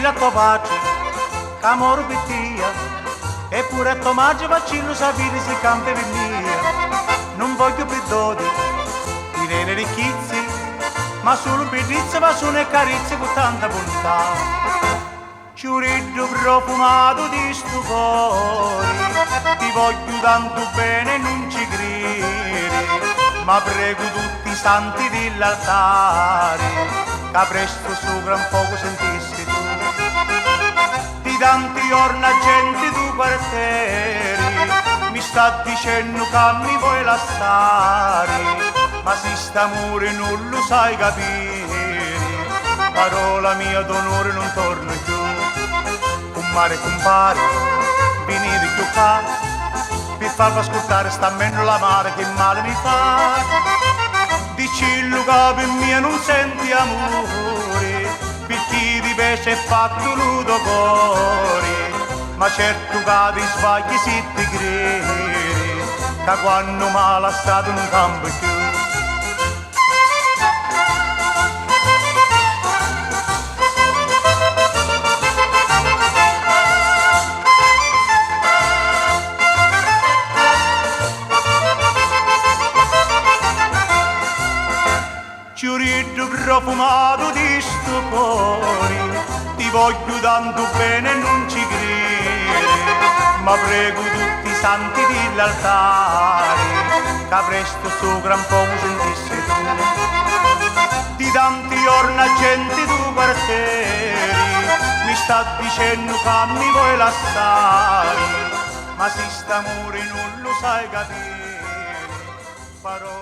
dilla a tuo padre, che amore per te, eppure a tuo maggio vaccino sapere se cambia per mia. Non voglio più doti, di le ricchezze, ma solo bellezza, ma sono e carezze con tanta bontà. Ciuriddu profumato di sto cuore, ti voglio tanto bene non ci credi, ma prego tutti i santi dell'altare, che presto sopra un poco sentissi tu. Di tanti orna gente tu quartieri, mi sta dicendo che mi vuoi lasciare, ma se st'amore non lo sai capire, parola mia d'onore non torno più. Mare compare, venire più caro, per farvi ascoltare sta meno la mare che male mi fa. Dicillo che per mia non senti amore, per chi di pesce è fatto nudo cuore, ma certo che ti sbagli se ti credi, che quando mi ha lasciato non cambia più. Ciuriddu profumato di sto cuore, ti voglio tanto bene e non ci credi, ma prego tutti i santi dell'altare, che presto sopra un po' sentissi tu. Di tanti orna gente tu quartieri, mi sta dicendo che mi vuoi lasciare, ma se st'amore non lo sai capire, parole